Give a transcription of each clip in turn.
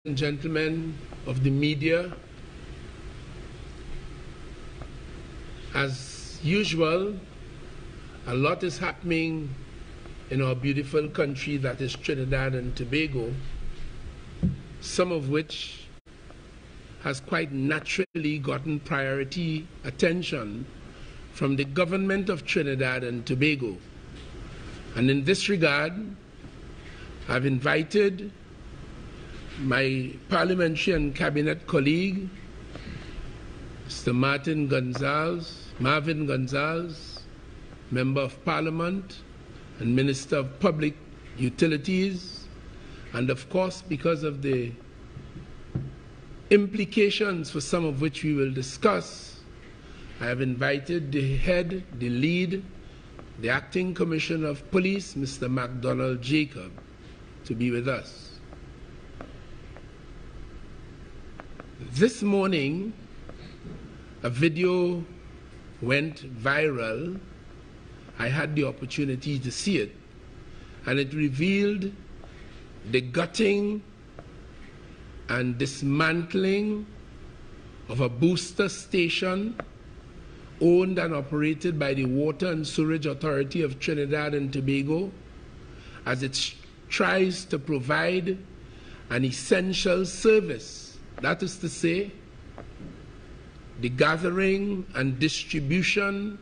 and gentlemen of the media, as usual, a lot is happening in our beautiful country that is Trinidad and Tobago, some of which has quite naturally gotten priority attention from the government of Trinidad and Tobago. And in this regard, I've invited my parliamentary and cabinet colleague, Mr. Marvin Gonzalez, Member of Parliament and Minister of Public Utilities, and of course, because of the implications for some of which we will discuss, I have invited the head, the lead, the Acting Commissioner of Police, Mr. McDonald Jacob, to be with us. This morning, a video went viral. I had the opportunity to see it, and it revealed the gutting and dismantling of a booster station owned and operated by the Water and Sewerage Authority of Trinidad and Tobago, as it tries to provide an essential service, that is to say, the gathering and distribution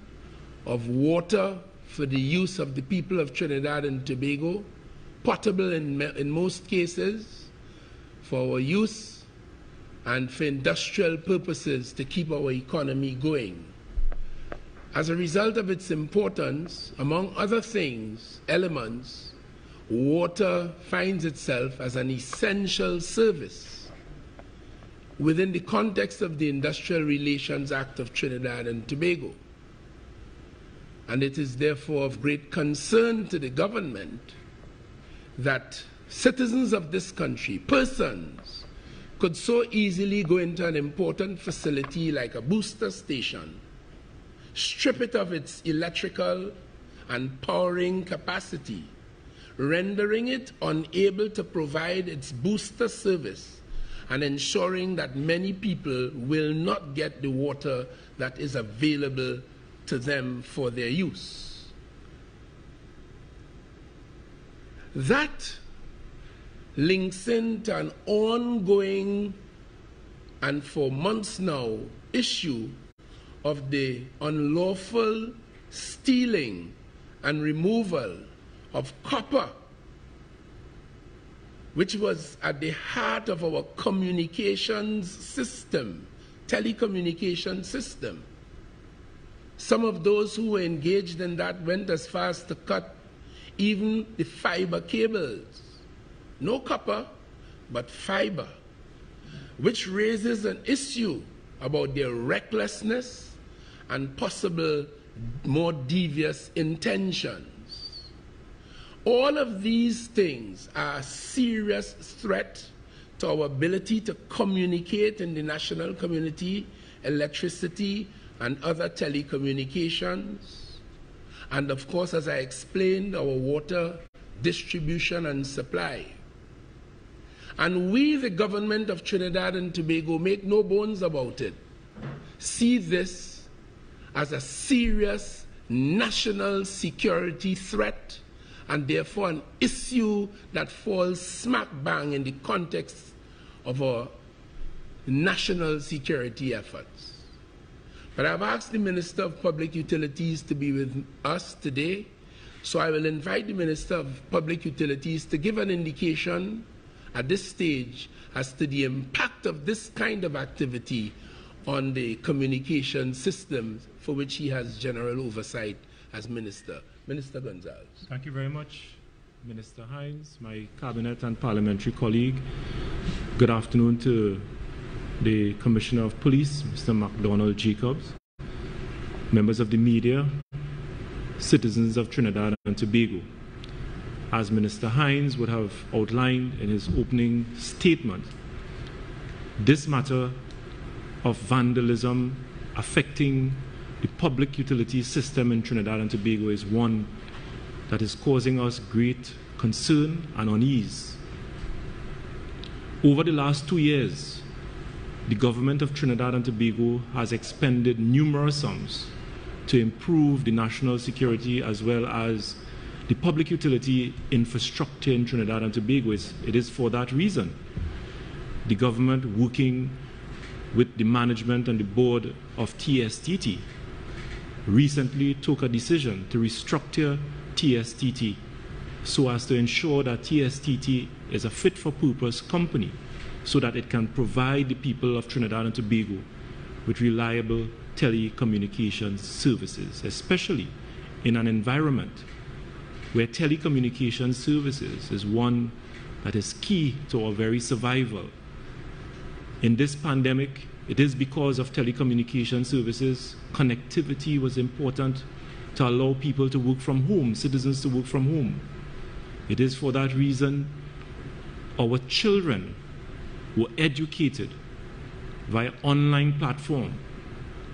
of water for the use of the people of Trinidad and Tobago, potable in most cases, for our use and for industrial purposes to keep our economy going. As a result of its importance, among other things, elements, water finds itself as an essential service within the context of the Industrial Relations Act of Trinidad and Tobago. And it is therefore of great concern to the government that citizens of this country, persons, could so easily go into an important facility like a booster station, strip it of its electrical and powering capacity, rendering it unable to provide its booster service and ensuring that many people will not get the water that is available to them for their use. That links into an ongoing and for months now issue of the unlawful stealing and removal of copper, which was at the heart of our communications system, telecommunication system. Some of those who were engaged in that went as far as to cut even the fiber cables. No copper, but fiber, which raises an issue about their recklessness and possible more devious intentions. All of these things are a serious threat to our ability to communicate in the national community, electricity, and other telecommunications. And of course, as I explained, our water distribution and supply. And we, the government of Trinidad and Tobago, make no bones about it, see this as a serious national security threat and therefore an issue that falls smack bang in the context of our national security efforts. But I've asked the Minister of Public Utilities to be with us today, so I will invite the Minister of Public Utilities to give an indication at this stage as to the impact of this kind of activity on the communication systems for which he has general oversight as Minister. Minister Gonzalez. Thank you very much, Minister Hines, my cabinet and parliamentary colleague. Good afternoon to the Commissioner of Police, Mr. McDonald Jacobs, members of the media, citizens of Trinidad and Tobago. As Minister Hines would have outlined in his opening statement, this matter of vandalism affecting the public utility system in Trinidad and Tobago is one that is causing us great concern and unease. Over the last 2 years, the government of Trinidad and Tobago has expended numerous sums to improve the national security as well as the public utility infrastructure in Trinidad and Tobago. It is for that reason the government, working with the management and the board of TSTT, recently took a decision to restructure TSTT so as to ensure that TSTT is a fit-for-purpose company so that it can provide the people of Trinidad and Tobago with reliable telecommunications services, especially in an environment where telecommunications services is one that is key to our very survival. In this pandemic, it is because of telecommunication services, connectivity was important to allow people to work from home, citizens to work from home. It is for that reason our children were educated via online platform.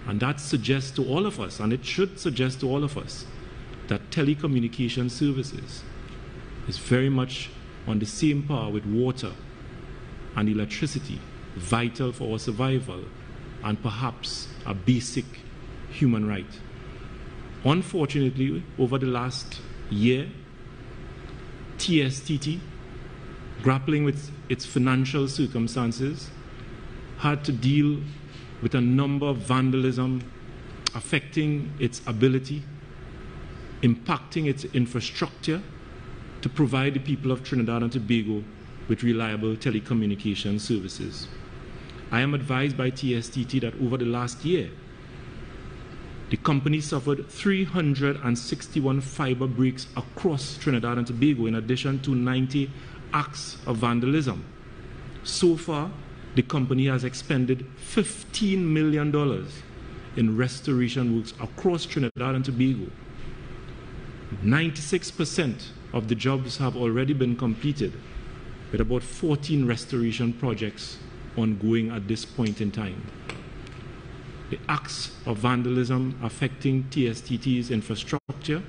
And that suggests to all of us, and it should suggest to all of us, that telecommunication services is very much on the same par with water and electricity, vital for our survival and perhaps a basic human right. Unfortunately, over the last year, TSTT, grappling with its financial circumstances, had to deal with a number of vandalism affecting its ability, impacting its infrastructure to provide the people of Trinidad and Tobago with reliable telecommunication services. I am advised by TSTT that over the last year, the company suffered 361 fiber breaks across Trinidad and Tobago, in addition to 90 acts of vandalism. So far, the company has expended $15 million in restoration works across Trinidad and Tobago. 96% of the jobs have already been completed, with about 14 restoration projects ongoing at this point in time. The acts of vandalism affecting TSTT's infrastructure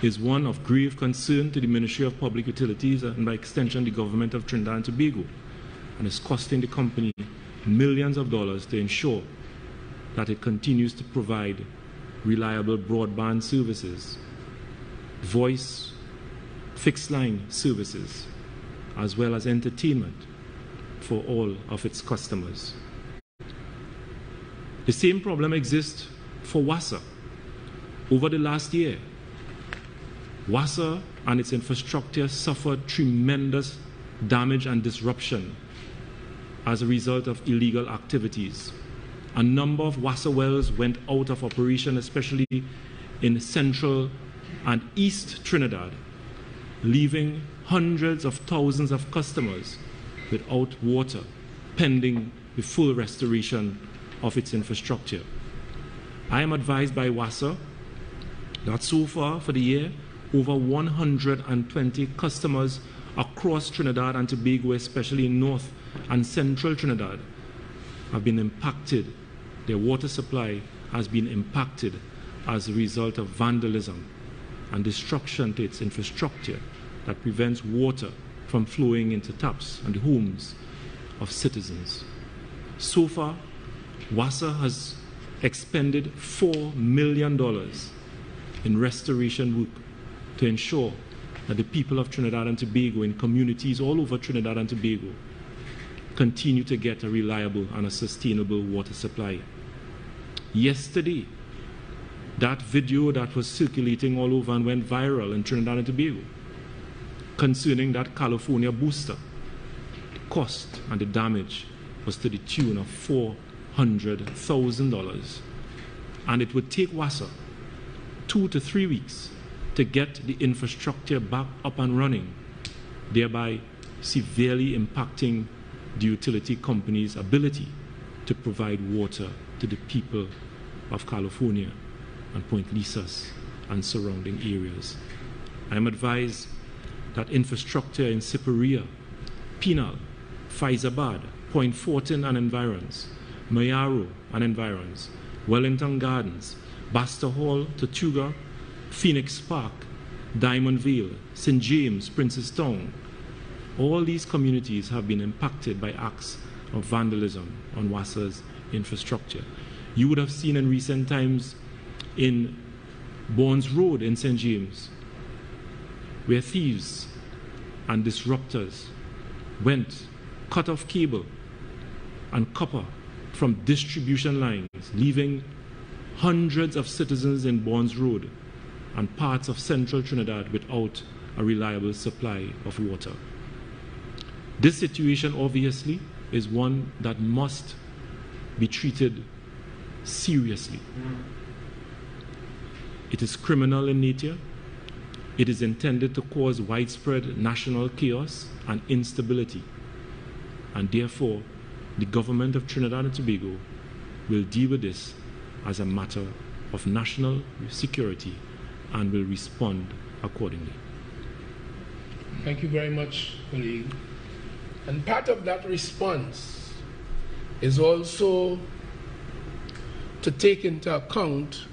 is one of grave concern to the Ministry of Public Utilities and by extension the government of Trinidad and Tobago, and is costing the company millions of dollars to ensure that it continues to provide reliable broadband services, voice, fixed line services, as well as entertainment for all of its customers. The same problem exists for WASA. Over the last year, WASA and its infrastructure suffered tremendous damage and disruption as a result of illegal activities. A number of WASA wells went out of operation, especially in central and east Trinidad, leaving hundreds of thousands of customers without water, pending the full restoration of its infrastructure. I am advised by WASA that so far for the year, over 120 customers across Trinidad and Tobago, especially in north and central Trinidad, have been impacted. Their water supply has been impacted as a result of vandalism and destruction to its infrastructure that prevents water from flowing into taps and the homes of citizens. So far, WASA has expended $4 million in restoration work to ensure that the people of Trinidad and Tobago in communities all over Trinidad and Tobago continue to get a reliable and a sustainable water supply. Yesterday, that video that was circulating all over and went viral in Trinidad and Tobago concerning that California booster, the cost and the damage was to the tune of $400,000. And it would take WASA 2 to 3 weeks to get the infrastructure back up and running, thereby severely impacting the utility company's ability to provide water to the people of California and Point Lisas and surrounding areas. I am advised that infrastructure in Siparia, Penal, Faizabad, Point Fortin and environs, Mayaro and environs, Wellington Gardens, Basta Hall, Tortuga, Phoenix Park, Diamond Vale, St. James, Princess Town, All these communities have been impacted by acts of vandalism on WASA's infrastructure. You would have seen in recent times in Bournes Road in St. James, where thieves and disruptors went, cut off cable and copper from distribution lines, leaving hundreds of citizens in Bournes Road and parts of central Trinidad without a reliable supply of water. This situation obviously is one that must be treated seriously. It is criminal in nature. It is intended to cause widespread national chaos and instability. And therefore, the government of Trinidad and Tobago will deal with this as a matter of national security and will respond accordingly. Thank you very much, colleague. And part of that response is also to take into account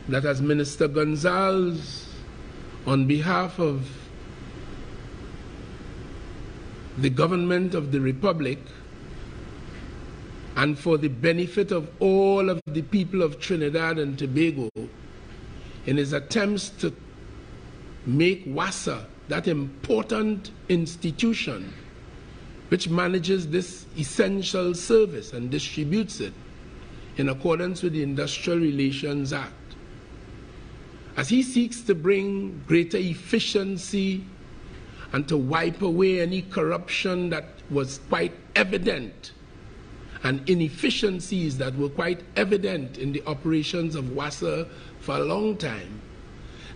that as Minister Gonzalez, on behalf of the government of the Republic and for the benefit of all of the people of Trinidad and Tobago, in his attempts to make WASA that important institution which manages this essential service and distributes it in accordance with the Industrial Relations Act, as he seeks to bring greater efficiency and to wipe away any corruption that was quite evident and inefficiencies that were quite evident in the operations of WASA for a long time,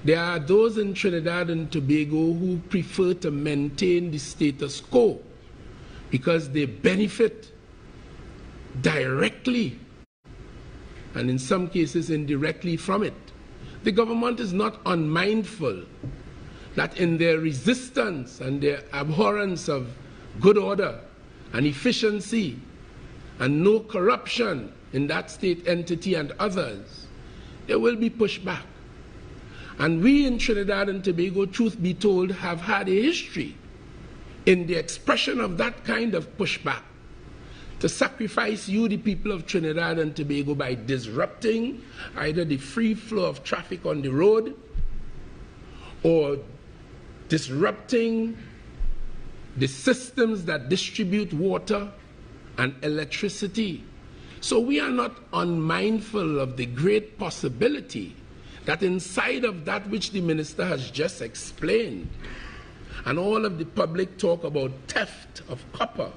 there are those in Trinidad and Tobago who prefer to maintain the status quo because they benefit directly and in some cases indirectly from it. The government is not unmindful that in their resistance and their abhorrence of good order and efficiency and no corruption in that state entity and others, there will be pushback. And we in Trinidad and Tobago, truth be told, have had a history in the expression of that kind of pushback, to sacrifice you, the people of Trinidad and Tobago, by disrupting either the free flow of traffic on the road or disrupting the systems that distribute water and electricity. So we are not unmindful of the great possibility that inside of that which the minister has just explained, and all of the public talk about theft of copper,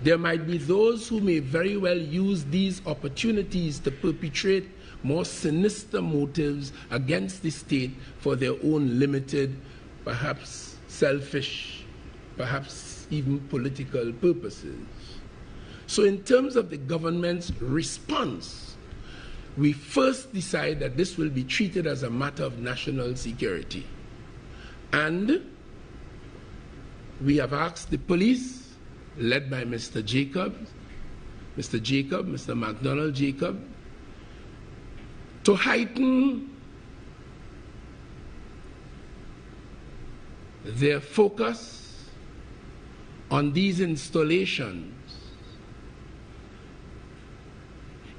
there might be those who may very well use these opportunities to perpetrate more sinister motives against the state for their own limited, perhaps selfish, perhaps even political purposes. So in terms of the government's response, we first decide that this will be treated as a matter of national security. And we have asked the police, led by Mr. Jacob, Mr. MacDonald Jacob, to heighten their focus on these installations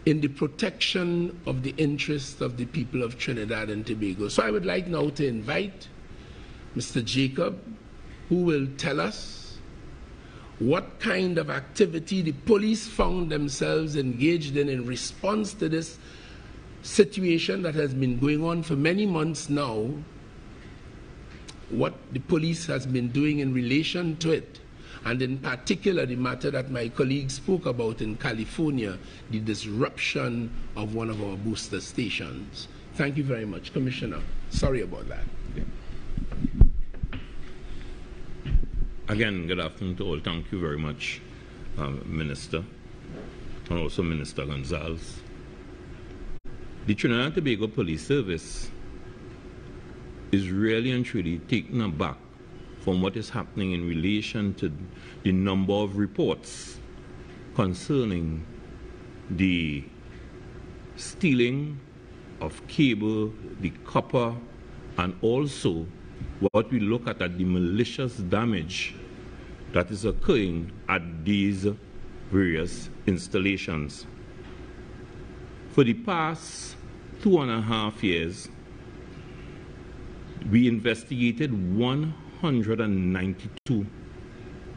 in the protection of the interests of the people of Trinidad and Tobago. So I would like now to invite Mr. Jacob, who will tell us what kind of activity the police found themselves engaged in response to this situation that has been going on for many months now, what the police has been doing in relation to it, and in particular the matter that my colleague spoke about in California, the disruption of one of our booster stations. Thank you very much, Commissioner. Sorry about that. Again, good afternoon to all. Thank you very much, Minister, and also Minister Gonzalez. The Trinidad and Tobago Police Service is really and truly taken aback from what is happening in relation to the number of reports concerning the stealing of cable, the copper, and also what we look at the malicious damage that is occurring at these various installations. For the past 2.5 years, we investigated 192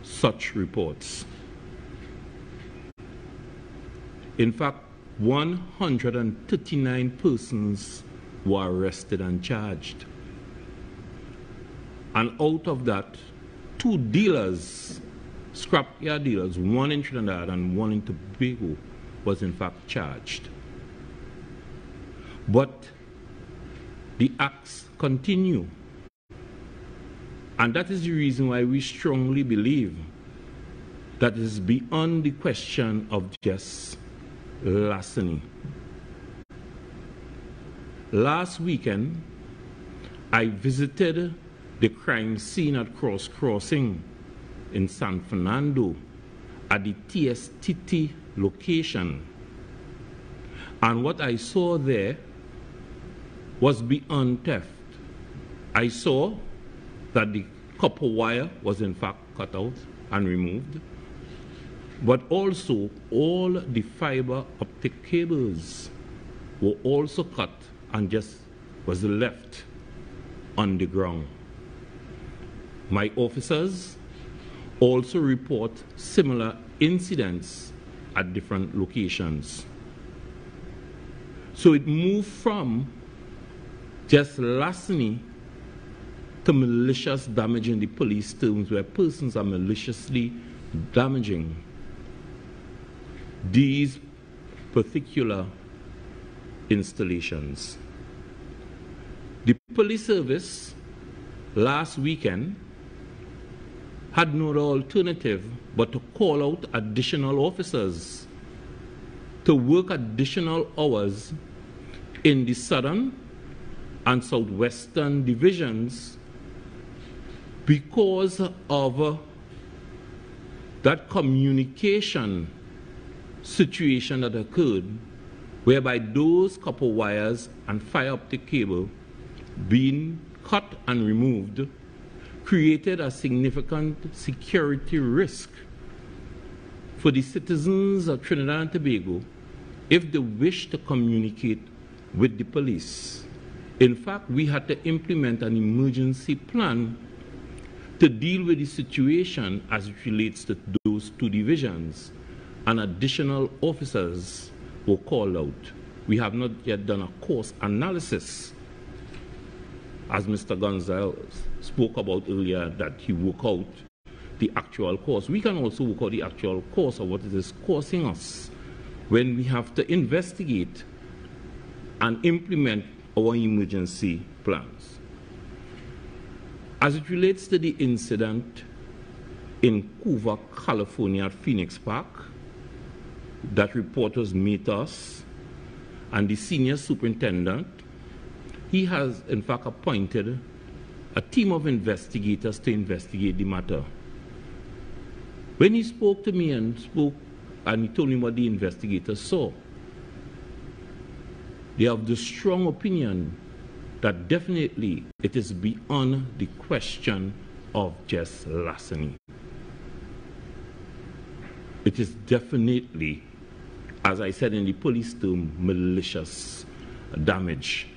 such reports. In fact, 139 persons were arrested and charged. And out of that, 2 dealers, scrapyard dealers, one in Trinidad and one in Tobago, was in fact charged. But the acts continue. And that is the reason why we strongly believe that it is beyond the question of just larceny. Last weekend, I visited the crime scene at Cross Crossing in San Fernando at the TSTT location. And what I saw there was beyond theft. I saw that the copper wire was in fact cut out and removed, but also all the fiber optic cables were also cut and just was left on the ground. My officers also report similar incidents at different locations. So it moved from just larceny to malicious damage in the police terms, where persons are maliciously damaging these particular installations. The police service last weekend had no alternative but to call out additional officers to work additional hours in the southern and southwestern divisions because of that communication situation that occurred, whereby those copper wires and fiber optic cable being cut and removed created a significant security risk for the citizens of Trinidad and Tobago if they wish to communicate with the police. In fact, we had to implement an emergency plan to deal with the situation as it relates to those 2 divisions, and additional officers were called out. We have not yet done a course analysis, as Mr. Gonzalez spoke about earlier, that he worked out the actual course. We can also work out the actual course of what it is costing us when we have to investigate and implement our emergency plans. As it relates to the incident in Coover, California at Phoenix Park, that report was made to us, and the senior superintendent, he has in fact appointed a team of investigators to investigate the matter. When he spoke to me and he told me what the investigators saw, they have the strong opinion that definitely it is beyond the question of just larceny. It is definitely, as I said in the police term, malicious damage.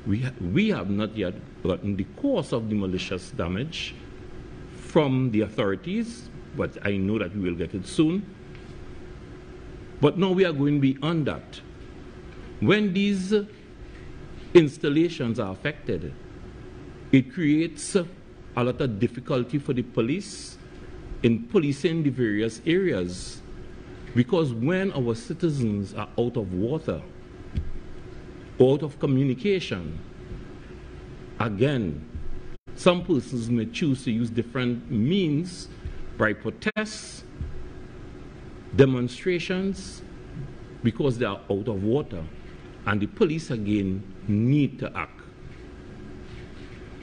We have not yet gotten the cause of the malicious damage from the authorities, but I know that we will get it soon. But now we are going beyond that. When these installations are affected, it creates a lot of difficulty for the police in policing the various areas, because when our citizens are out of water, out of communication, again, some persons may choose to use different means by protests, demonstrations, because they are out of water, and the police again need to act.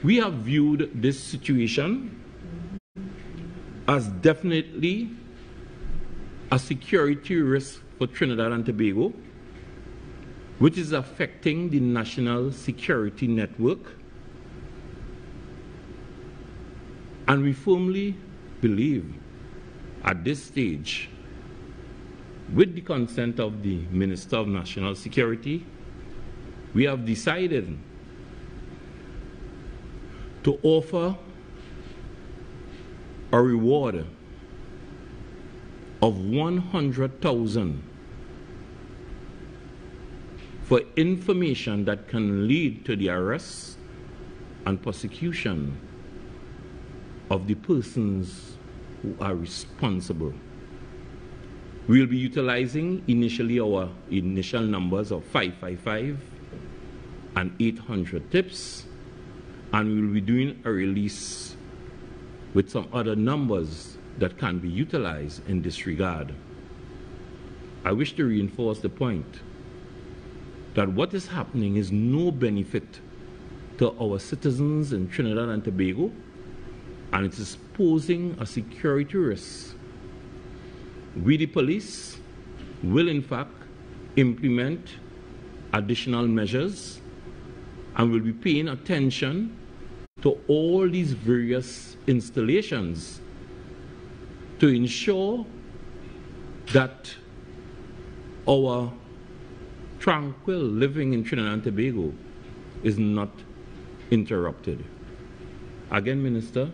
We have viewed this situation as definitely a security risk for Trinidad and Tobago, which is affecting the national security network And we firmly believe at this stage, with the consent of the Minister of National Security, we have decided to offer a reward of 100,000 for information that can lead to the arrest and prosecution of the persons who are responsible. We will be utilizing initially our initial numbers of 555 and 800 tips, and we will be doing a release with some other numbers that can be utilized in this regard. I wish to reinforce the point that what is happening is no benefit to our citizens in Trinidad and Tobago, and it is posing a security risk. We, the police, will in fact implement additional measures and will be paying attention to all these various installations to ensure that our tranquil living in Trinidad and Tobago is not interrupted. Again, Minister,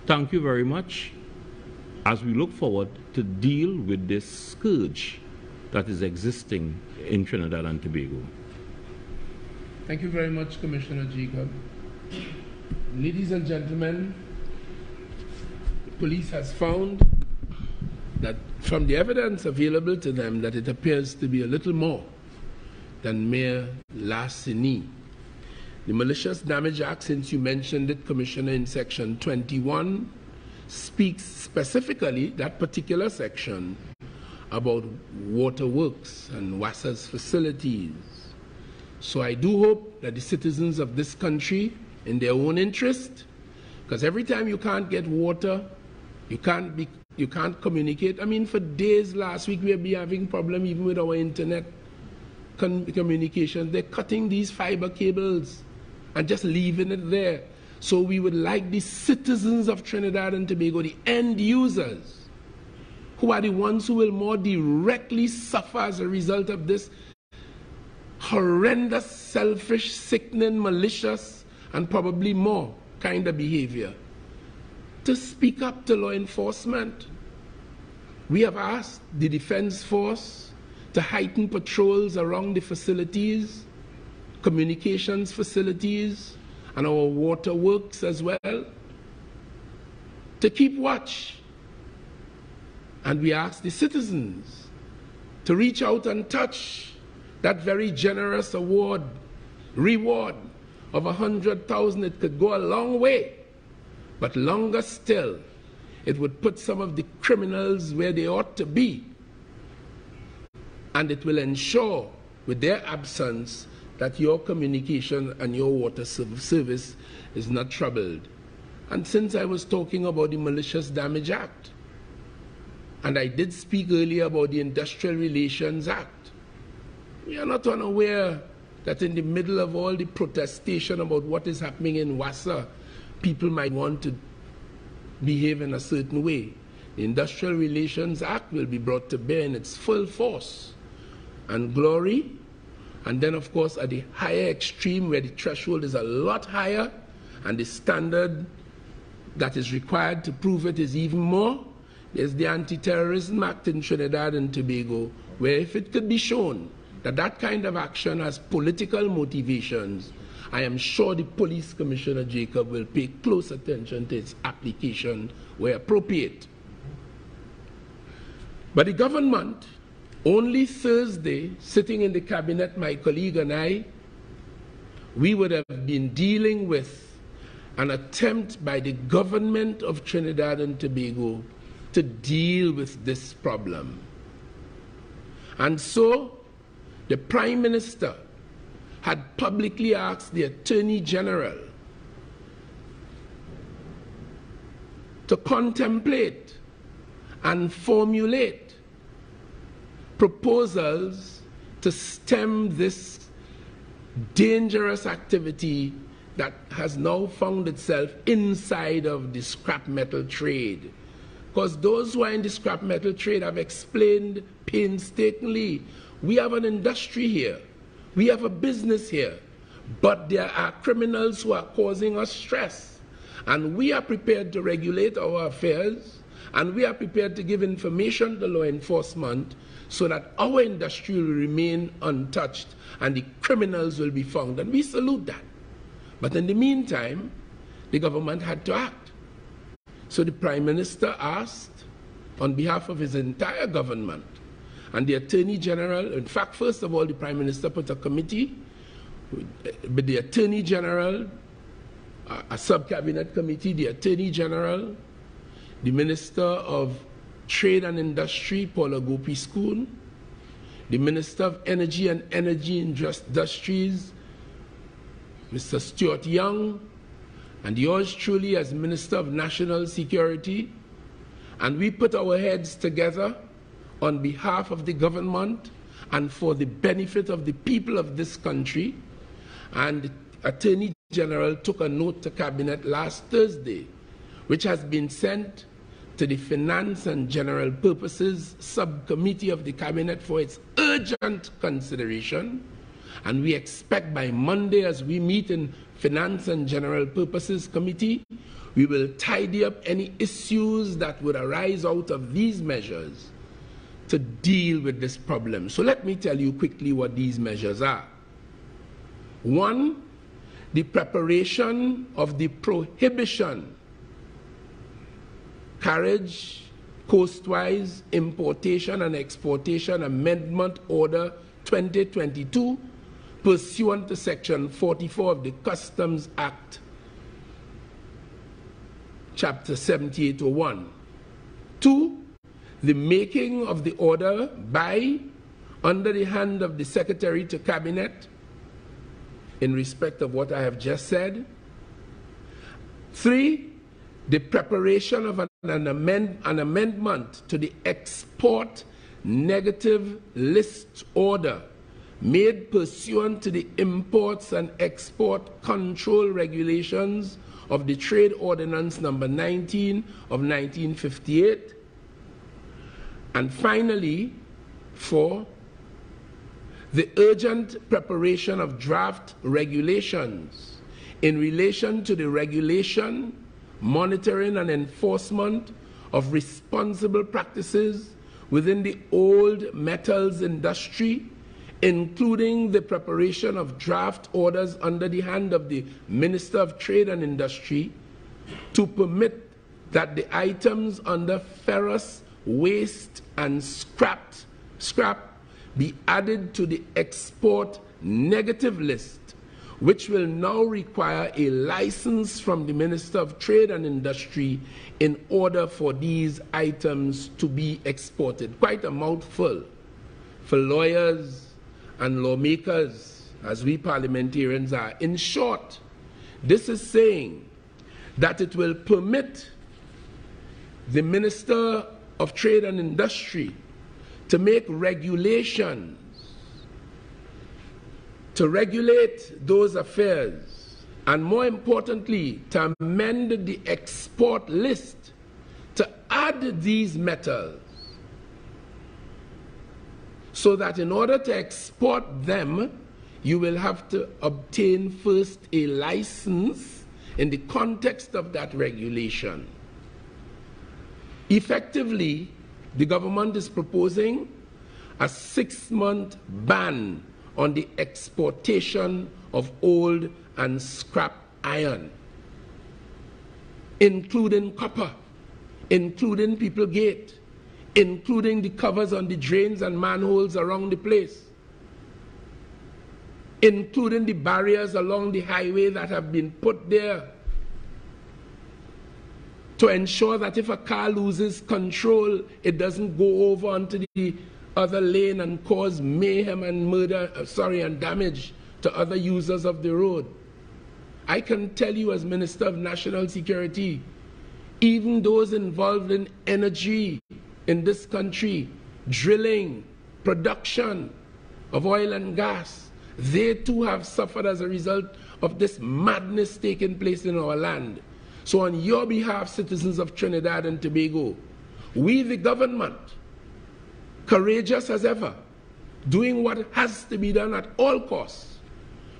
thank you very much as we look forward to deal with this scourge that is existing in Trinidad and Tobago. Thank you very much, Commissioner Jacob. Ladies and gentlemen, the police has found that from the evidence available to them that it appears to be a little more than mere larceny. The Malicious Damage Act, since you mentioned it, Commissioner, in Section 21, speaks specifically, that particular section, about waterworks and WASA's facilities. So I do hope that the citizens of this country, in their own interest, because every time you can't get water, you can't communicate. I mean, for days last week, we'll be having problem even with our internet communication. They're cutting these fiber cables and just leaving it there. So we would like the citizens of Trinidad and Tobago, the end users, who are the ones who will more directly suffer as a result of this horrendous, selfish, sickening, malicious, and probably more kind of behavior, to speak up to law enforcement. We have asked the Defense Force to heighten patrols around the facilities, communications facilities, and our waterworks as well, to keep watch. And we ask the citizens to reach out and touch that very generous reward of 100,000. It could go a long way, but longer still, it would put some of the criminals where they ought to be. And it will ensure, with their absence, that your communication and your water service is not troubled. And since I was talking about the Malicious Damage Act, and I did speak earlier about the Industrial Relations Act, we are not unaware that in the middle of all the protestation about what is happening in WASA, people might want to behave in a certain way. The Industrial Relations Act will be brought to bear in its full force and glory. And then, of course, at the higher extreme, where the threshold is a lot higher and the standard that is required to prove it is even more, there's the Anti-Terrorism Act in Trinidad and Tobago, where if it could be shown that that kind of action has political motivations, I am sure the Police Commissioner Jacob will pay close attention to its application where appropriate. But the government, only Thursday, sitting in the cabinet, my colleague and I, we would have been dealing with an attempt by the government of Trinidad and Tobago to deal with this problem. And so, the Prime Minister had publicly asked the Attorney General to contemplate and formulate proposals to stem this dangerous activity that has now found itself inside of the scrap metal trade. Because those who are in the scrap metal trade have explained painstakingly, we have an industry here, we have a business here, but there are criminals who are causing us stress. And we are prepared to regulate our affairs, and we are prepared to give information to law enforcement so that our industry will remain untouched and the criminals will be found. And we salute that. But in the meantime, the government had to act. So the Prime Minister asked, on behalf of his entire government, and the Attorney General, in fact, first of all, the Prime Minister put a committee, but the Attorney General, a sub-cabinet committee, the Attorney General, the Minister of Trade and Industry, Paula Gopi-Skun, the Minister of Energy and Energy Industries, Mr. Stuart Young, and yours truly as Minister of National Security, and we put our heads together on behalf of the government and for the benefit of the people of this country. And the Attorney General took a note to Cabinet last Thursday, which has been sent to the Finance and General Purposes Subcommittee of the Cabinet for its urgent consideration. And we expect by Monday, as we meet in Finance and General Purposes Committee, we will tidy up any issues that would arise out of these measures to deal with this problem. So let me tell you quickly what these measures are. One, the preparation of the prohibition, carriage, coastwise, importation and exportation Amendment Order 2022, pursuant to Section 44 of the Customs Act, Chapter 7801. Two, the making of the order by, under the hand of the Secretary to Cabinet, in respect of what I have just said. Three, the preparation of an amendment to the export negative list order made pursuant to the Imports and Export Control Regulations of the Trade Ordinance number 19 of 1958. And finally, 4, the urgent preparation of draft regulations in relation to the regulation, monitoring and enforcement of responsible practices within the old metals industry, including the preparation of draft orders under the hand of the Minister of Trade and Industry to permit that the items under ferrous waste and scrap be added to the export negative list, which will now require a license from the Minister of Trade and Industry in order for these items to be exported. Quite a mouthful for lawyers and lawmakers, as we parliamentarians are. In short, this is saying that it will permit the Minister of Trade and Industry to make regulations, to regulate those affairs, and more importantly, to amend the export list to add these metals, so that in order to export them, you will have to obtain first a license in the context of that regulation. Effectively, the government is proposing a 6-month ban on the exportation of old and scrap iron, including copper, including Peoplegate, including the covers on the drains and manholes around the place, including the barriers along the highway that have been put there to ensure that if a car loses control, it doesn't go over onto the other lane and cause mayhem and and damage to other users of the road. I can tell you as Minister of National Security, even those involved in energy in this country, drilling, production of oil and gas, they too have suffered as a result of this madness taking place in our land. So on your behalf, citizens of Trinidad and Tobago, we, the government, courageous as ever, doing what has to be done at all costs,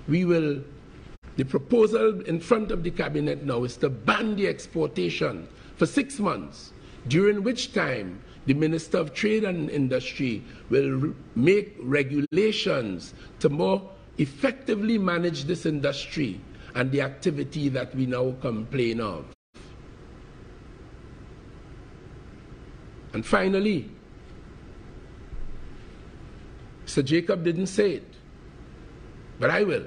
the proposal in front of the cabinet now is to ban the exportation for 6 months, during which time the Minister of Trade and Industry will make regulations to more effectively manage this industry and the activity that we now complain of. And finally, Sir Jacob didn't say it, but I will.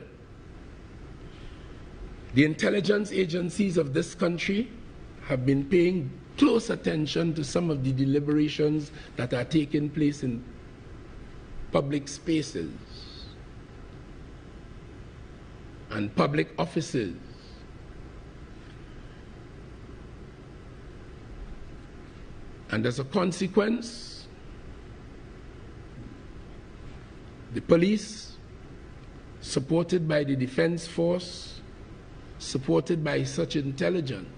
The intelligence agencies of this country have been paying close attention to some of the deliberations that are taking place in public spaces and public offices. And as a consequence, the police, supported by the defense force, supported by such intelligence,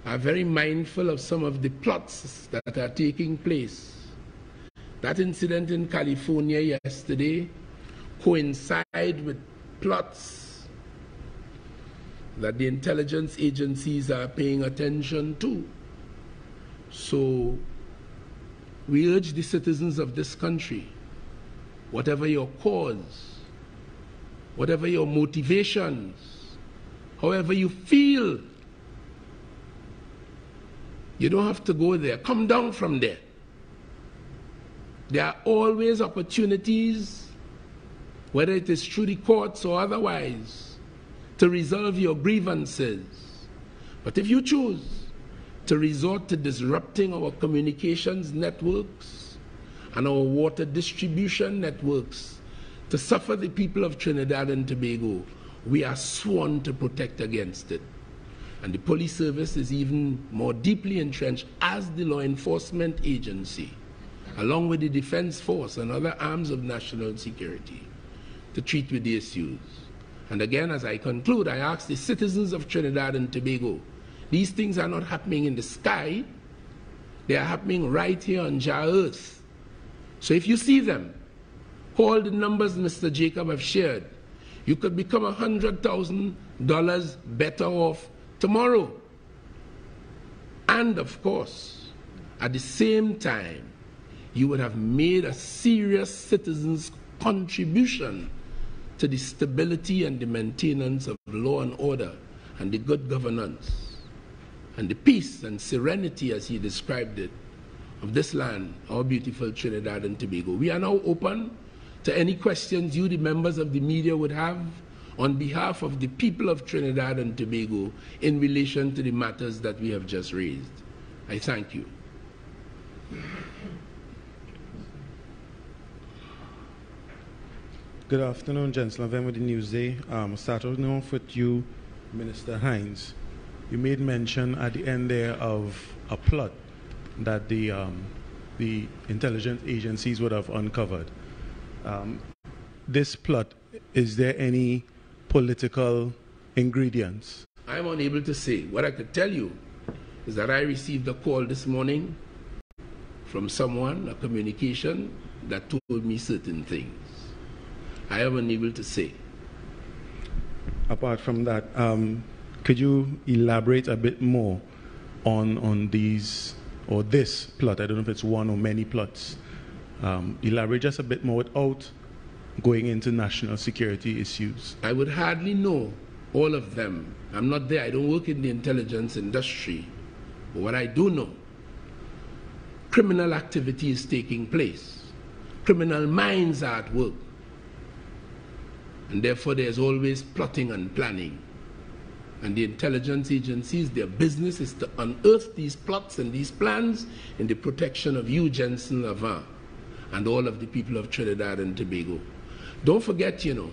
are very mindful of some of the plots that are taking place. That incident in California yesterday coincide with plots that the intelligence agencies are paying attention to. So we urge the citizens of this country, whatever your cause, whatever your motivations, however you feel, you don't have to go there. Come down from there. There are always opportunities, whether it is through the courts or otherwise, to resolve your grievances. But if you choose to resort to disrupting our communications networks and our water distribution networks to suffer the people of Trinidad and Tobago, we are sworn to protect against it. And the police service is even more deeply entrenched as the law enforcement agency, along with the defense force and other arms of national security, to treat with the issues. And again, as I conclude, I ask the citizens of Trinidad and Tobago, these things are not happening in the sky, they are happening right here on Jah Earth. So if you see them, call the numbers Mr. Jacob have shared. You could become $100,000 better off tomorrow. And of course, at the same time, you would have made a serious citizen's contribution to the stability and the maintenance of law and order and the good governance and the peace and serenity, as he described it, of this land, our beautiful Trinidad and Tobago. We are now open to any questions you, the members of the media, would have on behalf of the people of Trinidad and Tobago in relation to the matters that we have just raised. I thank you. Good afternoon, gentlemen. With the Newsday. Starting off with you, Minister Hines. You made mention at the end there of a plot that the intelligence agencies would have uncovered. This plot, is there any political ingredients? I'm unable to say. What I could tell you is that I received a call this morning from someone, a communication, that told me certain things. I am unable to say. Apart from that, could you elaborate a bit more on these, or this plot? I don't know if it's one or many plots. Elaborate just a bit more without going into national security issues. I would hardly know all of them. I'm not there. I don't work in the intelligence industry. But what I do know, criminal activity is taking place. Criminal minds are at work. And therefore, there's always plotting and planning. And the intelligence agencies, their business is to unearth these plots and these plans in the protection of you, Jensen Lavin, and all of the people of Trinidad and Tobago. Don't forget, you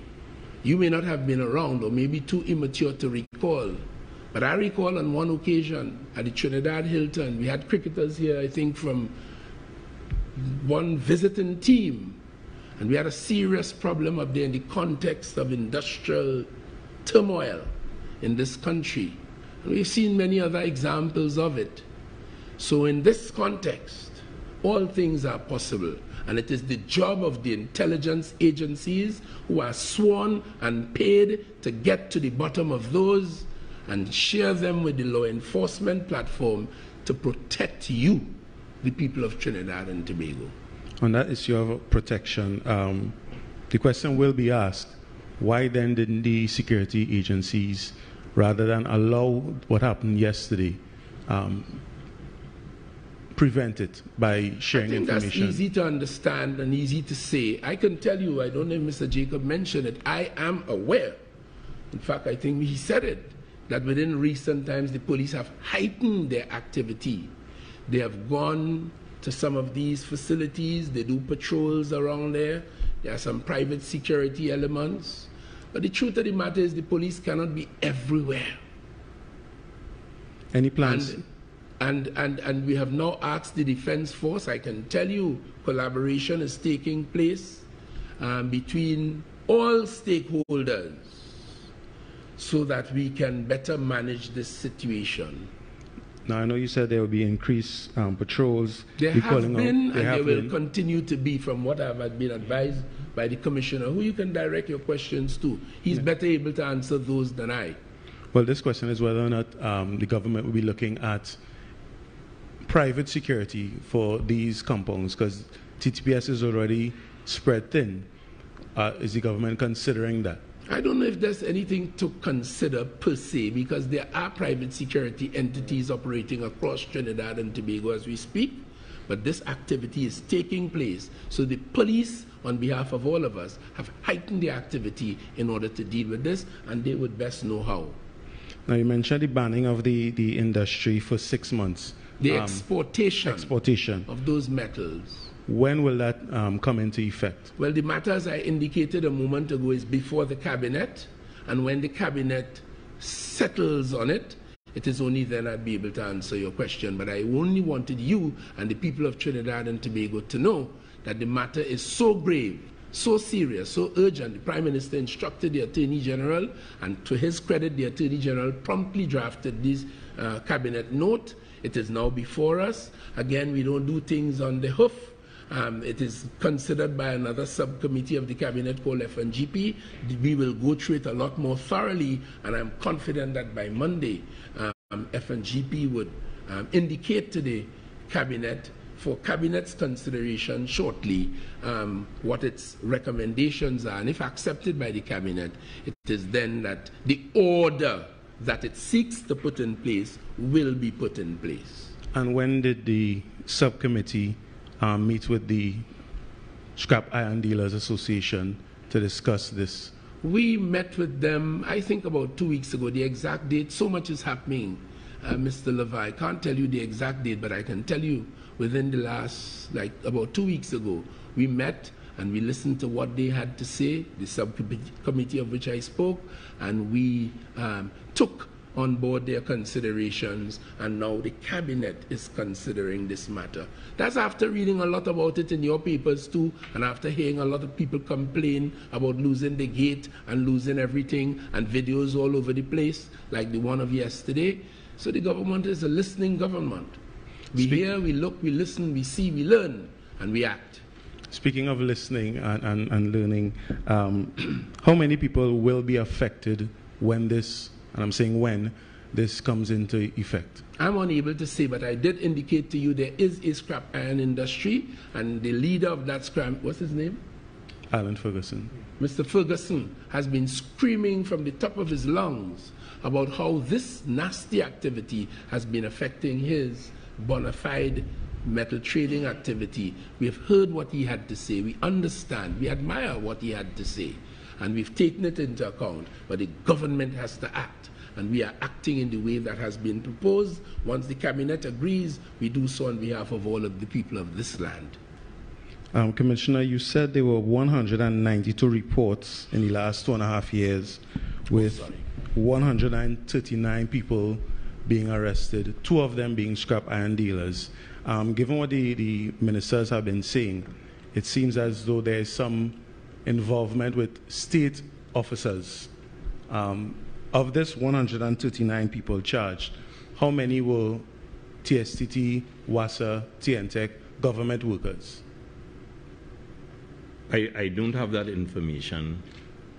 may not have been around or maybe too immature to recall, but I recall on one occasion at the Trinidad Hilton, we had cricketers here, I think, from one visiting team, And we had a serious problem up there in the context of industrial turmoil in this country. And we've seen many other examples of it. So in this context, all things are possible. And it is the job of the intelligence agencies who are sworn and paid to get to the bottom of those and share them with the law enforcement platform to protect you, the people of Trinidad and Tobago. On that issue of protection, the question will be asked, why then didn't the security agencies, rather than allow what happened yesterday, prevent it by sharing information? I think that's easy to understand and easy to say. I can tell you, I don't know if Mr. Jacob mentioned it, I am aware, in fact I think he said it, that within recent times the police have heightened their activity. They have gone to some of these facilities, they do patrols around there, there are some private security elements, but the truth of the matter is the police cannot be everywhere. Any plans? And we have now asked the Defense Force, I can tell you, collaboration is taking place between all stakeholders so that we can better manage this situation. Now, I know you said there will be increased patrols. There have been, and there will continue to be, from what I have been advised by the Commissioner, who you can direct your questions to. He's better able to answer those than I. Well, this question is whether or not the government will be looking at private security for these compounds, because TTPS is already spread thin. Is the government considering that? I don't know if there's anything to consider per se, because there are private security entities operating across Trinidad and Tobago as we speak, but this activity is taking place. So the police, on behalf of all of us, have heightened the activity in order to deal with this, and they would best know how. Now, you mentioned the banning of the industry for 6 months. The exportation of those metals. When will that come into effect? Well, the matter, as I indicated a moment ago, is before the Cabinet, and when the Cabinet settles on it, it is only then I'll be able to answer your question. But I only wanted you and the people of Trinidad and Tobago to know that the matter is so grave, so serious, so urgent. The Prime Minister instructed the Attorney General, and to his credit, the Attorney General promptly drafted this Cabinet note. It is now before us. Again, we don't do things on the hoof. It is considered by another subcommittee of the Cabinet called FNGP. We will go through it a lot more thoroughly, and I'm confident that by Monday, FNGP would indicate to the Cabinet for Cabinet's consideration shortly what its recommendations are. And if accepted by the Cabinet, it is then that the order that it seeks to put in place will be put in place. And when did the subcommittee meet with the Scrap Iron Dealers Association to discuss this? We met with them, I think, about 2 weeks ago. The exact date, so much is happening, Mr. Levi. I can't tell you the exact date, but I can tell you within the last, about 2 weeks ago, we met and we listened to what they had to say, the subcommittee of which I spoke, and we took on board their considerations, and now the Cabinet is considering this matter. That's after reading a lot about it in your papers too, and after hearing a lot of people complain about losing the gate and losing everything, and videos all over the place, like the one of yesterday. So the government is a listening government. We hear, we look, we listen, we see, we learn, and we act. Speaking of listening and learning, how many people will be affected when this, and I'm saying when, this comes into effect? I'm unable to say, but I did indicate to you there is a scrap iron industry, and the leader of that scrap, what's his name? Alan Ferguson. Mr. Ferguson has been screaming from the top of his lungs about how this nasty activity has been affecting his bona fide metal trading activity. We have heard what he had to say. We understand. We admire what he had to say. And we've taken it into account. But the government has to act. And we are acting in the way that has been proposed. Once the Cabinet agrees, we do so on behalf of all of the people of this land. Commissioner, you said there were 192 reports in the last 2.5 years with 139 people being arrested, 2 of them being scrap iron dealers. Given what the ministers have been saying, it seems as though there is some involvement with state officers. Of this 139 people charged, how many were TSTT, WASA, TNTEC, government workers? I don't have that information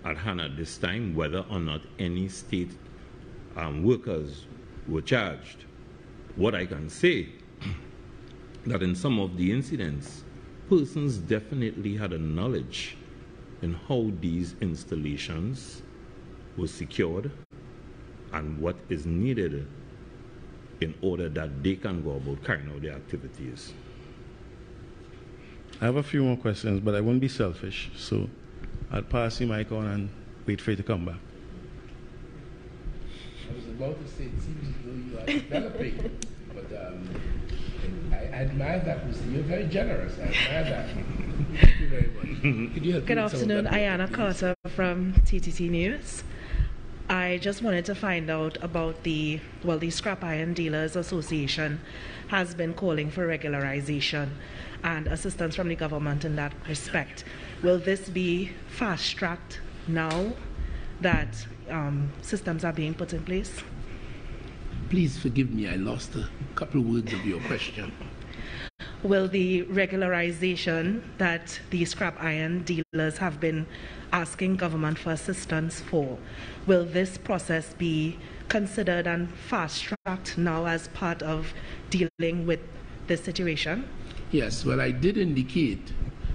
at hand at this time, whether or not any state workers were charged. What I can say, that in some of the incidents, persons definitely had a knowledge in how these installations were secured and what is needed in order that they can go about carrying out their activities. I have a few more questions, but I won't be selfish, so I'll pass the mic on and wait for you to come back. I was about to say, it seems as though you are developing, but I admire that, Mr. You're very generous. I admire that. Thank you very much. Could you help Good me with some of afternoon, that paper, Ayana please? Carter from TTT News. I just wanted to find out about the Scrap Iron Dealers Association has been calling for regularization and assistance from the government in that respect. Will this be fast-tracked now that systems are being put in place? Please forgive me, I lost a couple of words of your question. Will the regularization that the scrap iron dealers have been asking government for assistance for, will this process be considered and fast-tracked now as part of dealing with this situation? Yes, well, I did indicate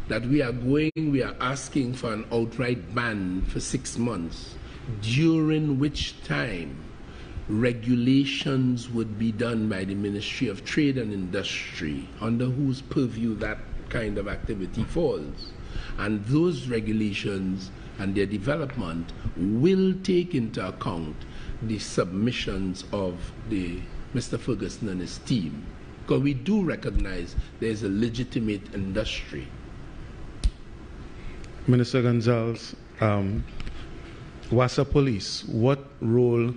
that we are asking for an outright ban for 6 months, during which time regulations would be done by the Ministry of Trade and Industry, under whose purview that kind of activity falls. And those regulations and their development will take into account the submissions of Mr. Ferguson and his team, because we do recognize there's a legitimate industry. Minister Gonzalez, WASA Police, what role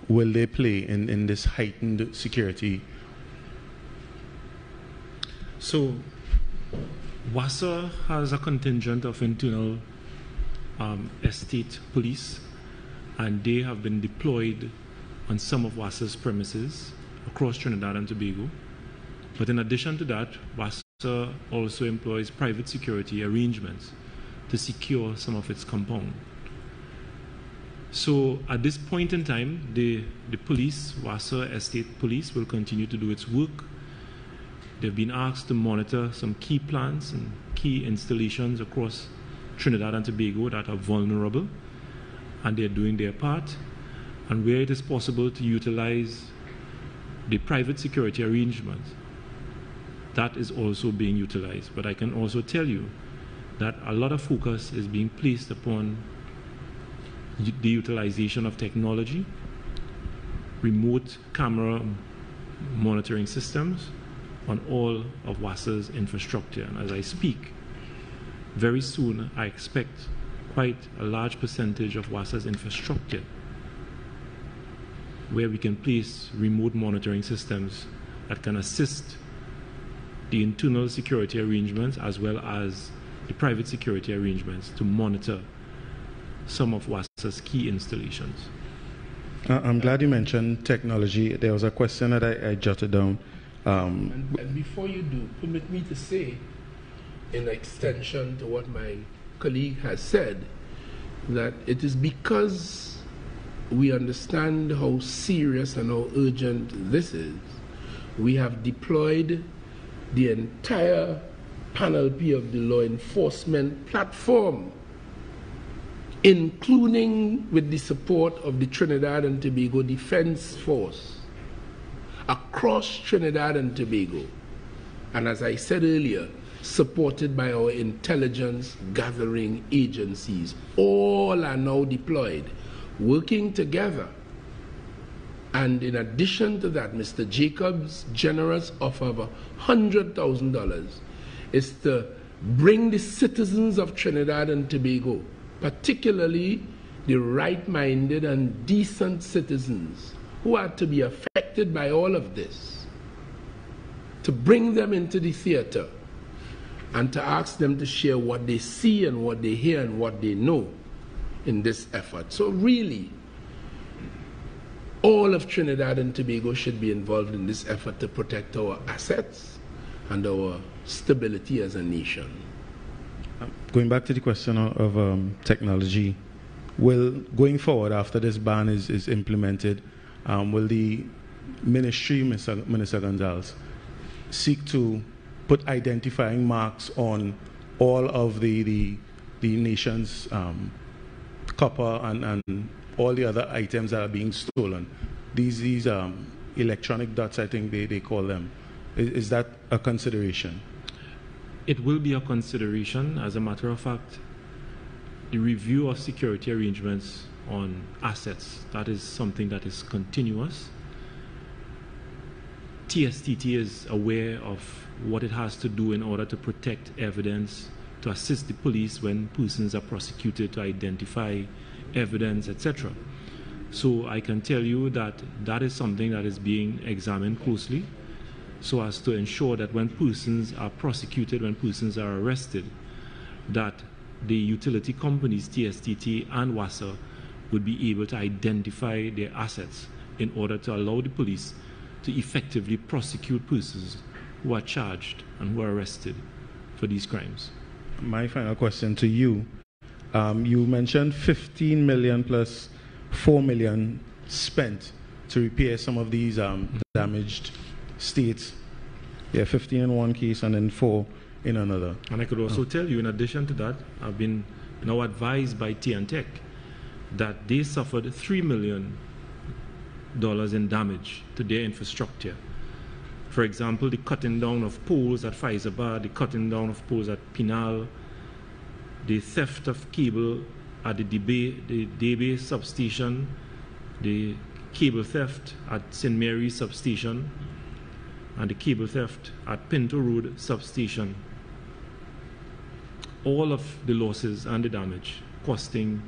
will they play in this heightened security? So, WASA has a contingent of internal estate police, and they have been deployed on some of WASA's premises across Trinidad and Tobago. But in addition to that, WASA also employs private security arrangements to secure some of its compound. So at this point in time, the police, WASA Estate Police, will continue to do its work. They've been asked to monitor some key plants and key installations across Trinidad and Tobago that are vulnerable, and they're doing their part. And where it is possible to utilize the private security arrangements, that is also being utilized. But I can also tell you that a lot of focus is being placed upon the utilization of technology, remote camera monitoring systems on all of WASA's infrastructure. And as I speak, very soon I expect quite a large percentage of WASA's infrastructure where we can place remote monitoring systems that can assist the internal security arrangements as well as the private security arrangements to monitor some of WASA's key installations. I'm glad you mentioned technology. There was a question that I jotted down. And before you do, permit me to say, in extension to what my colleague has said, that it is because we understand how serious and how urgent this is, we have deployed the entire panoply of the law enforcement platform, including with the support of the Trinidad and Tobago Defense Force across Trinidad and Tobago. And as I said earlier, supported by our intelligence gathering agencies. All are now deployed, working together. And in addition to that, Mr. Jacobs' generous offer of $100,000 is to bring the citizens of Trinidad and Tobago, particularly the right-minded and decent citizens who are to be affected by all of this, to bring them into the theater and to ask them to share what they see and what they hear and what they know in this effort. So really, all of Trinidad and Tobago should be involved in this effort to protect our assets and our stability as a nation. Going back to the question of technology, going forward after this ban is implemented, will the ministry, Minister Gonzalez, seek to put identifying marks on all of the nation's copper and all the other items that are being stolen? These electronic dots, I think they call them. Is that a consideration? It will be a consideration. As a matter of fact, the review of security arrangements on assets, that is something that is continuous. TSTT is aware of what it has to do in order to protect evidence, to assist the police when persons are prosecuted, to identify evidence, etc. So I can tell you that that is something that is being examined closely, so as to ensure that when persons are prosecuted, when persons are arrested, that the utility companies, TSTT and WASA, would be able to identify their assets in order to allow the police to effectively prosecute persons who are charged and who are arrested for these crimes. My final question to you. You mentioned 15 million plus 4 million spent to repair some of these damaged states. Yeah, 15 in one case and then 4 in another. And I could also tell you, in addition to that, I've been now advised by TNTech that they suffered $3 million in damage to their infrastructure. For example, the cutting down of poles at Faizabad, the cutting down of poles at Pinal, the theft of cable at the Debe substation, the cable theft at St. Mary's substation, and the cable theft at Pinto Road substation. All of the losses and the damage costing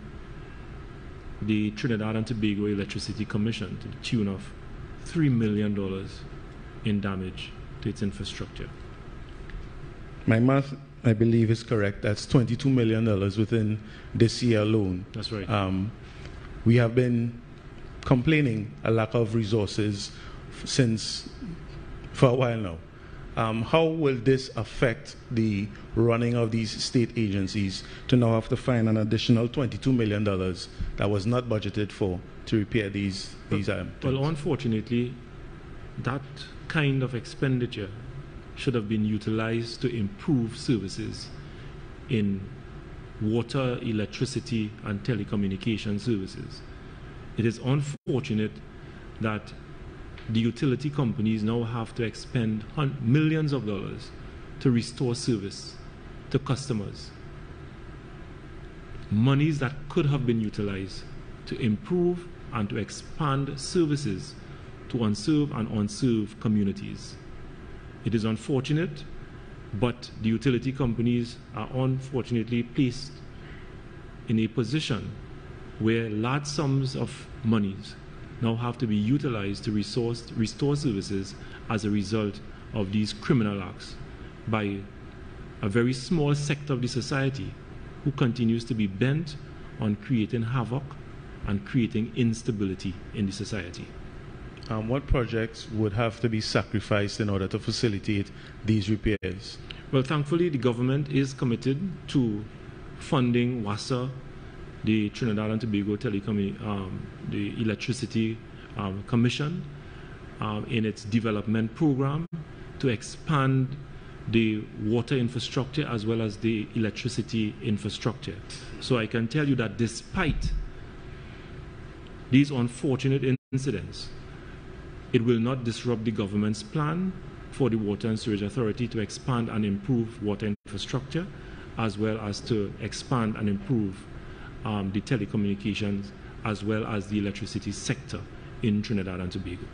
the Trinidad and Tobago Electricity Commission to the tune of $3 million in damage to its infrastructure. My math, I believe, is correct. That's $22 million within this year alone. That's right. We have been complaining a lack of resources for a while now. How will this affect the running of these state agencies to now have to find an additional $22 million that was not budgeted for to repair these well, unfortunately, that kind of expenditure should have been utilized to improve services in water, electricity, and telecommunication services. It is unfortunate that the utility companies now have to expend millions of dollars to restore service to customers. Monies that could have been utilized to improve and to expand services to unserved and unserved communities. It is unfortunate, but the utility companies are unfortunately placed in a position where large sums of monies now have to be utilized to restore services as a result of these criminal acts by a very small sector of the society who continues to be bent on creating havoc and creating instability in the society. What projects would have to be sacrificed in order to facilitate these repairs? Well, thankfully, the government is committed to funding WASA, the Trinidad and Tobago the Electricity Commission, in its development program to expand the water infrastructure as well as the electricity infrastructure. So I can tell you that despite these unfortunate incidents, it will not disrupt the government's plan for the Water and Sewage Authority to expand and improve water infrastructure, as well as to expand and improve the telecommunications as well as the electricity sector in Trinidad and Tobago.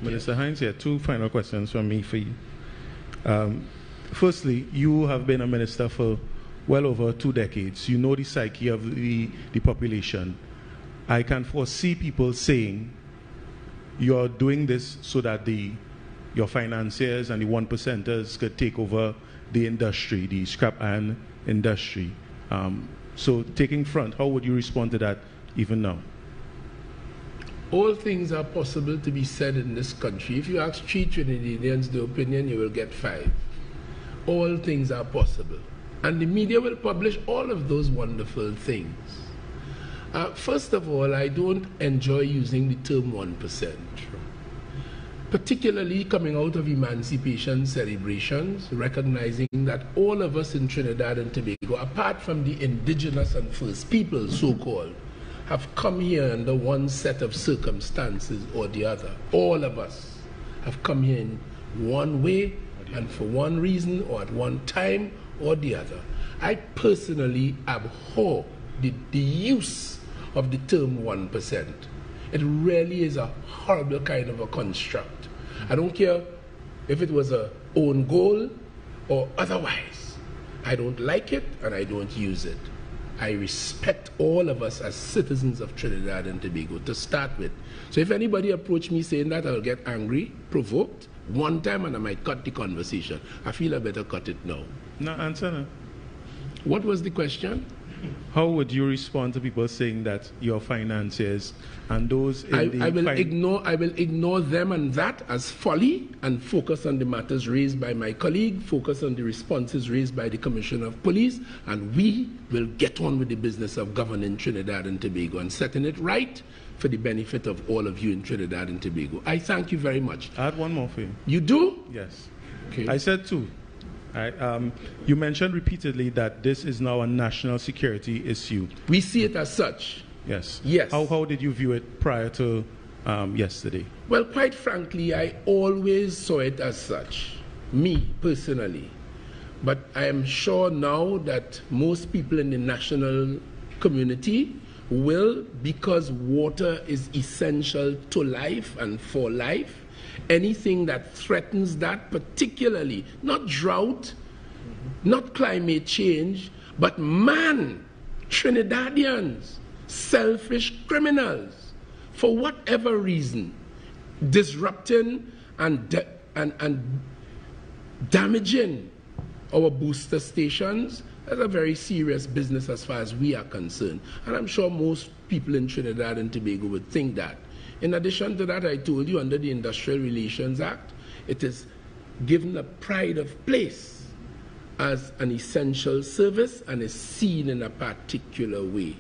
Minister Hines, here, 2 final questions from me for you. Firstly, you have been a minister for well over 2 decades. You know the psyche of the population. I can foresee people saying you're doing this so that the your financiers and the 1%ers could take over the industry, the scrap iron industry. So taking front, how would you respond to that even now? All things are possible to be said in this country. If you ask 3 Trinidadians their opinion, you will get 5. All things are possible. And the media will publish all of those wonderful things. First of all, I don't enjoy using the term 1%. Particularly coming out of emancipation celebrations, recognizing that all of us in Trinidad and Tobago, apart from the indigenous and First Peoples, so-called, have come here under one set of circumstances or the other. All of us have come here in one way and for one reason or at one time or the other. I personally abhor the use of the term 1%. It really is a horrible kind of a construct. I don't care if it was a own goal or otherwise. I don't like it and I don't use it. I respect all of us as citizens of Trinidad and Tobago to start with. So if anybody approach me saying that, I'll get angry, provoked one time, and I might cut the conversation. I feel I better cut it now. No, answer no. What was the question? How would you respond to people saying that your financiers and those in I will ignore them and that as folly and focus on the matters raised by my colleague, focus on the responses raised by the Commissioner of Police, and we will get on with the business of governing Trinidad and Tobago and setting it right for the benefit of all of you in Trinidad and Tobago. I thank you very much. I had one more for you. You do? Yes. Okay. I said 2. You mentioned repeatedly that this is now a national security issue. We see it as such. Yes. Yes. How did you view it prior to yesterday? Well, quite frankly, I always saw it as such, me personally. But I am sure now that most people in the national community will, because water is essential to life and for life, anything that threatens that, particularly not drought, not climate change, but man, Trinidadians, selfish criminals, for whatever reason, disrupting and damaging our booster stations, that's a very serious business as far as we are concerned. And I'm sure most people in Trinidad and Tobago would think that. In addition to that, I told you under the Industrial Relations Act, it is given a pride of place as an essential service and is seen in a particular way.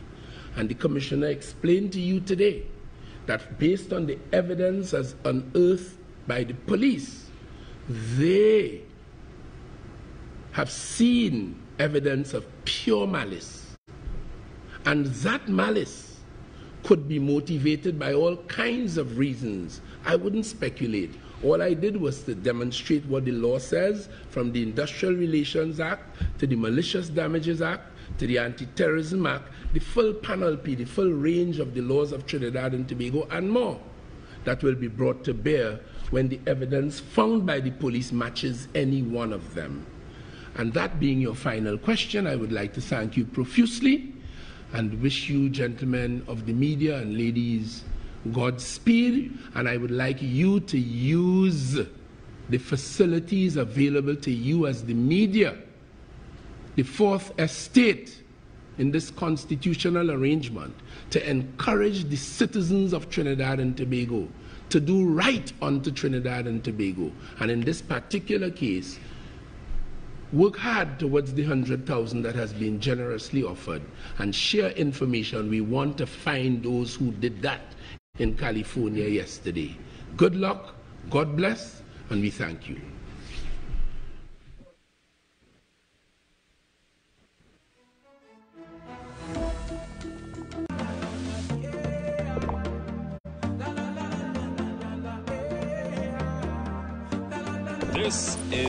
And the Commissioner explained to you today that based on the evidence as unearthed by the police, they have seen evidence of pure malice. And that malice could be motivated by all kinds of reasons. I wouldn't speculate. All I did was to demonstrate what the law says, from the Industrial Relations Act to the Malicious Damages Act to the Anti-Terrorism Act, the full panoply, the full range of the laws of Trinidad and Tobago and more that will be brought to bear when the evidence found by the police matches any one of them. And that being your final question, I would like to thank you profusely and wish you, gentlemen of the media and ladies, Godspeed. And I would like you to use the facilities available to you as the media, the fourth estate in this constitutional arrangement, to encourage the citizens of Trinidad and Tobago to do right unto Trinidad and Tobago. And in this particular case, work hard towards the 100,000 that has been generously offered and share information. We want to find those who did that in California yesterday. Good luck, God bless, and we thank you. This is